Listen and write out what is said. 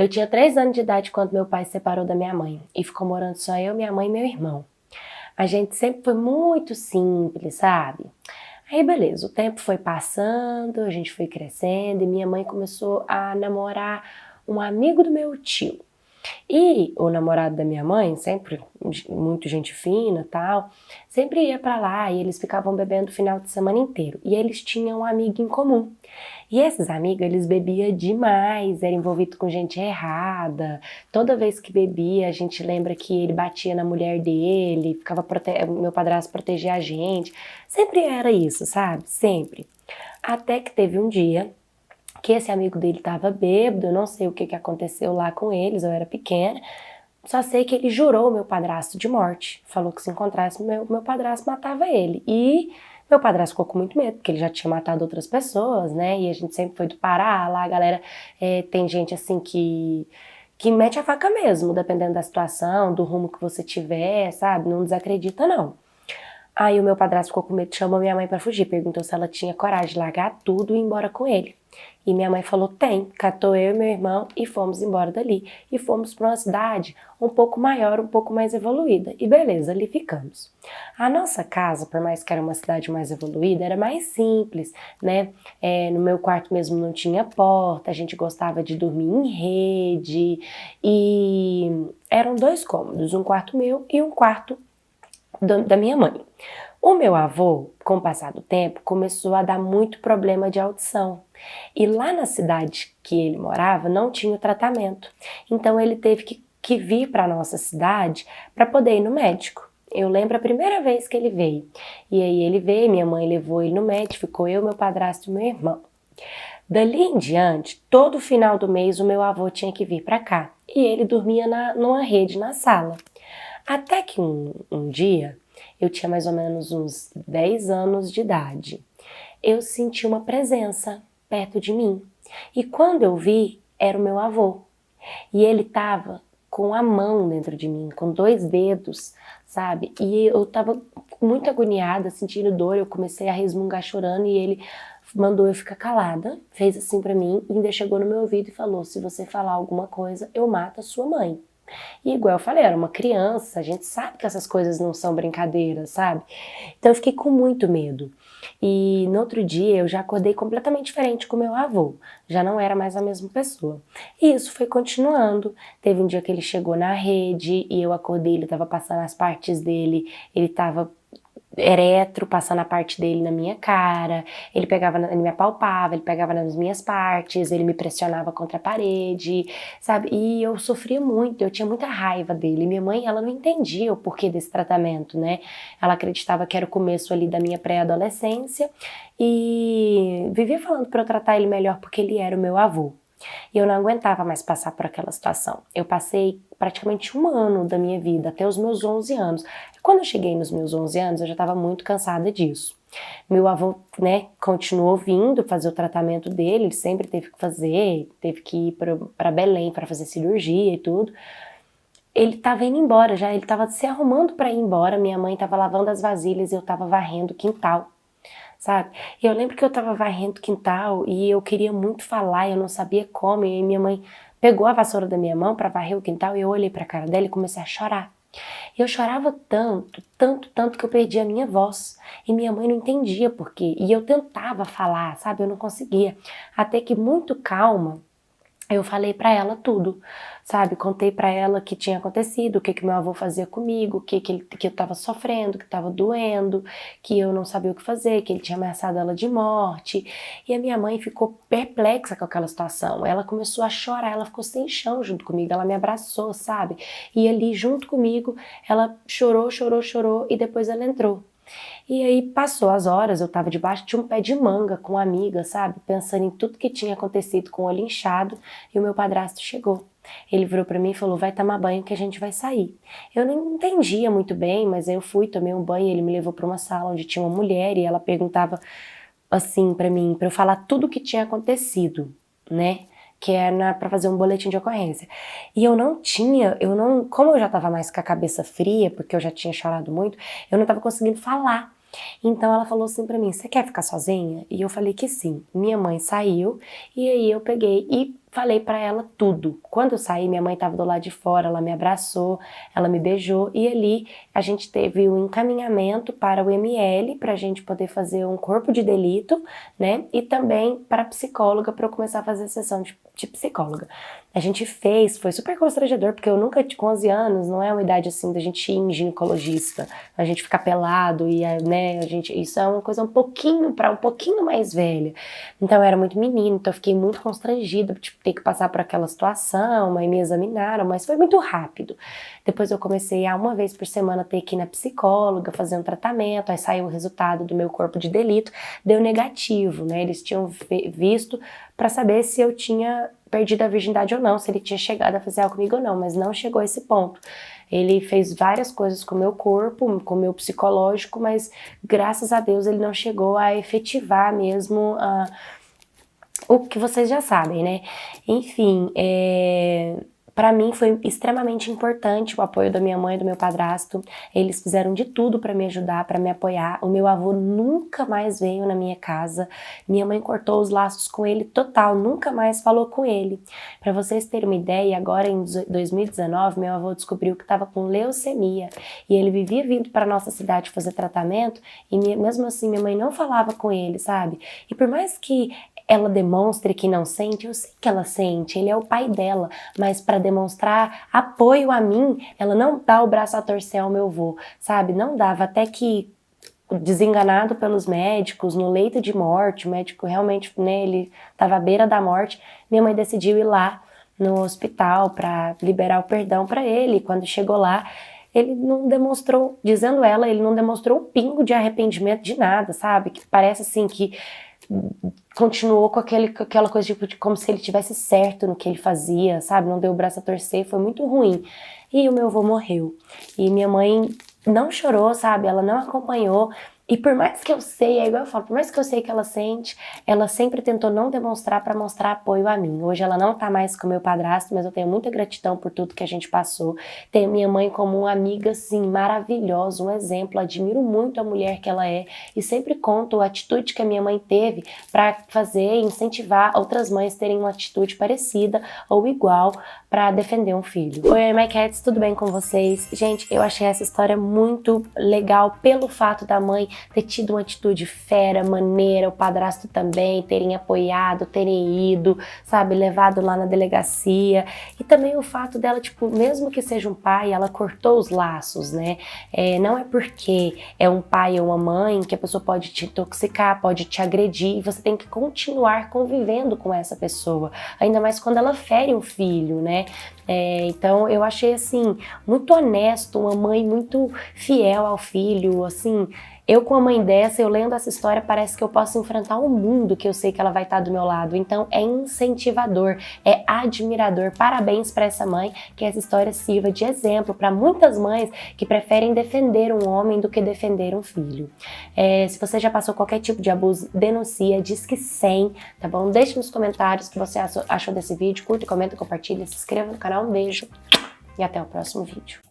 Eu tinha 3 anos de idade quando meu pai se separou da minha mãe e ficou morando só eu, minha mãe e meu irmão. A gente sempre foi muito simples, sabe? Aí beleza, o tempo foi passando, a gente foi crescendo e minha mãe começou a namorar um amigo do meu tio. E o namorado da minha mãe, sempre muito gente fina, tal, sempre ia pra lá e eles ficavam bebendo o final de semana inteiro. E eles tinham um amigo em comum. E esses amigos, eles bebiam demais, era envolvido com gente errada. Toda vez que bebia, a gente lembra que ele batia na mulher dele, meu padrasto protegia a gente. Sempre era isso, sabe? Sempre. Até que teve um dia que esse amigo dele estava bêbado, eu não sei o que aconteceu lá com eles, eu era pequena, só sei que ele jurou meu padrasto de morte, falou que se encontrasse meu padrasto matava ele, e meu padrasto ficou com muito medo, porque ele já tinha matado outras pessoas, né, e a gente sempre foi do Pará, lá a galera, tem gente assim que mete a faca mesmo, dependendo da situação, do rumo que você tiver, sabe, não desacredita não. Aí o meu padrasto ficou com medo, chamou minha mãe pra fugir, perguntou se ela tinha coragem de largar tudo e ir embora com ele. E minha mãe falou, tem, catou eu e meu irmão e fomos embora dali. E fomos para uma cidade um pouco maior, um pouco mais evoluída. E beleza, ali ficamos. A nossa casa, por mais que era uma cidade mais evoluída, era mais simples, né? No meu quarto mesmo não tinha porta, a gente gostava de dormir em rede. E eram 2 cômodos, um quarto meu e um quarto da minha mãe. O meu avô, com o passar do tempo, começou a dar muito problema de audição. E lá na cidade que ele morava não tinha o tratamento. Então ele teve que vir para a nossa cidade para poder ir no médico. Eu lembro a primeira vez que ele veio. E aí ele veio, minha mãe levou ele no médico, ficou eu, meu padrasto e meu irmão. Dali em diante, todo final do mês o meu avô tinha que vir para cá. E ele dormia numa rede na sala. Até que um dia, eu tinha mais ou menos uns 10 anos de idade, eu senti uma presença perto de mim. E quando eu vi, era o meu avô. E ele tava com a mão dentro de mim, com 2 dedos, sabe? E eu tava muito agoniada, sentindo dor, eu comecei a resmungar chorando e ele mandou eu ficar calada, fez assim pra mim e ainda chegou no meu ouvido e falou, se você falar alguma coisa, eu mato a sua mãe. E igual eu falei, era uma criança, a gente sabe que essas coisas não são brincadeiras, sabe? Então eu fiquei com muito medo. E no outro dia eu já acordei completamente diferente com meu avô, já não era mais a mesma pessoa. E isso foi continuando. Teve um dia que ele chegou na rede e eu acordei, ele estava passando as partes dele, ele estava eretro, passando a parte dele na minha cara, ele me apalpava, ele pegava nas minhas partes, ele me pressionava contra a parede, sabe? E eu sofria muito, eu tinha muita raiva dele. Minha mãe, ela não entendia o porquê desse tratamento, né? Ela acreditava que era o começo ali da minha pré-adolescência e vivia falando para eu tratar ele melhor porque ele era o meu avô. E eu não aguentava mais passar por aquela situação. Eu passei praticamente 1 ano da minha vida, até os meus 11 anos. Quando eu cheguei nos meus 11 anos, eu já estava muito cansada disso. Meu avô, né, continuou vindo fazer o tratamento dele, ele sempre teve que fazer, teve que ir para Belém para fazer cirurgia e tudo. Ele estava indo embora já, ele estava se arrumando para ir embora, minha mãe estava lavando as vasilhas e eu estava varrendo o quintal, sabe? E eu lembro que eu tava varrendo o quintal e eu queria muito falar, eu não sabia como, e aí minha mãe pegou a vassoura da minha mão para varrer o quintal e eu olhei pra cara dela e comecei a chorar. E eu chorava tanto, tanto, tanto que eu perdi a minha voz. E minha mãe não entendia por quê. E eu tentava falar, sabe? Eu não conseguia. Até que muito calma, eu falei pra ela tudo, sabe? Contei pra ela o que tinha acontecido, o que meu avô fazia comigo, que eu tava sofrendo, que tava doendo, que eu não sabia o que fazer, que ele tinha ameaçado ela de morte. E a minha mãe ficou perplexa com aquela situação. Ela começou a chorar, ela ficou sem chão junto comigo, ela me abraçou, sabe? E ali junto comigo, ela chorou, chorou, chorou e depois ela entrou. E aí passou as horas, eu tava debaixo de um pé de manga com uma amiga, sabe? Pensando em tudo que tinha acontecido com o olho inchado e o meu padrasto chegou. Ele virou pra mim e falou, vai tomar banho que a gente vai sair. Eu não entendia muito bem, mas aí eu fui, tomei um banho, ele me levou pra uma sala onde tinha uma mulher e ela perguntava assim pra mim, pra eu falar tudo o que tinha acontecido, né? Que era pra fazer um boletim de ocorrência. E como eu já tava mais com a cabeça fria, porque eu já tinha chorado muito, eu não tava conseguindo falar. Então ela falou assim pra mim, você quer ficar sozinha? E eu falei que sim. Minha mãe saiu e aí eu peguei e falei pra ela tudo. Quando eu saí, minha mãe estava do lado de fora, ela me abraçou, ela me beijou e ali a gente teve um encaminhamento para o ML pra gente poder fazer um corpo de delito, né? E também para psicóloga para eu começar a fazer sessão de psicóloga. A gente fez, foi super constrangedor, porque eu nunca, com 11 anos, não é uma idade assim da gente ir em ginecologista, a gente ficar pelado e, né, isso é uma coisa um pouquinho mais velha. Então eu era muito menina, então eu fiquei muito constrangida, tipo, ter que passar por aquela situação, aí me examinaram, mas foi muito rápido. Depois eu comecei a uma vez por semana ter que ir na psicóloga, fazer um tratamento, aí saiu o resultado do meu corpo de delito, deu negativo, né, eles tinham visto para saber se eu tinha perdido a virgindade ou não, se ele tinha chegado a fazer algo comigo ou não, mas não chegou a esse ponto. Ele fez várias coisas com o meu corpo, com o meu psicológico, mas graças a Deus ele não chegou a efetivar mesmo o que vocês já sabem, né? Enfim, para mim foi extremamente importante o apoio da minha mãe e do meu padrasto. Eles fizeram de tudo para me ajudar, para me apoiar. O meu avô nunca mais veio na minha casa. Minha mãe cortou os laços com ele total, nunca mais falou com ele. Para vocês terem uma ideia, agora em 2019, meu avô descobriu que estava com leucemia e ele vivia vindo para nossa cidade fazer tratamento e mesmo assim minha mãe não falava com ele, sabe? E por mais que ela demonstre que não sente, eu sei que ela sente, ele é o pai dela, mas para demonstrar apoio a mim, ela não dá o braço a torcer ao meu avô, sabe? Não dava, até que desenganado pelos médicos, no leito de morte, o médico realmente, né, ele estava à beira da morte, minha mãe decidiu ir lá no hospital para liberar o perdão para ele. Quando chegou lá, ele não demonstrou, dizendo ela, ele não demonstrou um pingo de arrependimento de nada, sabe? Que parece assim que continuou com aquela coisa tipo, de como se ele tivesse certo no que ele fazia, sabe? Não deu o braço a torcer, foi muito ruim. E o meu avô morreu. E minha mãe não chorou, sabe? Ela não acompanhou. E por mais que eu sei, é igual eu falo, por mais que eu sei que ela sente, ela sempre tentou não demonstrar para mostrar apoio a mim. Hoje ela não tá mais com meu padrasto, mas eu tenho muita gratidão por tudo que a gente passou. Tenho minha mãe como uma amiga, assim, maravilhosa, um exemplo. Admiro muito a mulher que ela é e sempre conto a atitude que a minha mãe teve para fazer, incentivar outras mães terem uma atitude parecida ou igual para defender um filho. Oi, My Cats, tudo bem com vocês? Gente, eu achei essa história muito legal pelo fato da mãe ter tido uma atitude fera, maneira, o padrasto também, terem apoiado, terem ido, sabe, levado lá na delegacia. E também o fato dela, tipo, mesmo que seja um pai, ela cortou os laços, né? Não é porque é um pai ou uma mãe que a pessoa pode te intoxicar, pode te agredir, e você tem que continuar convivendo com essa pessoa, ainda mais quando ela fere um filho, né? Então eu achei assim, muito honesto, uma mãe muito fiel ao filho, assim. Eu com a mãe dessa, eu lendo essa história, parece que eu posso enfrentar um mundo que eu sei que ela vai estar do meu lado. Então é incentivador, é admirador. Parabéns para essa mãe, que essa história sirva de exemplo para muitas mães que preferem defender um homem do que defender um filho. Se você já passou qualquer tipo de abuso, denuncia, diz que 100, tá bom? Deixe nos comentários o que você achou desse vídeo, curta, comenta, compartilha, se inscreva no canal. Um beijo e até o próximo vídeo.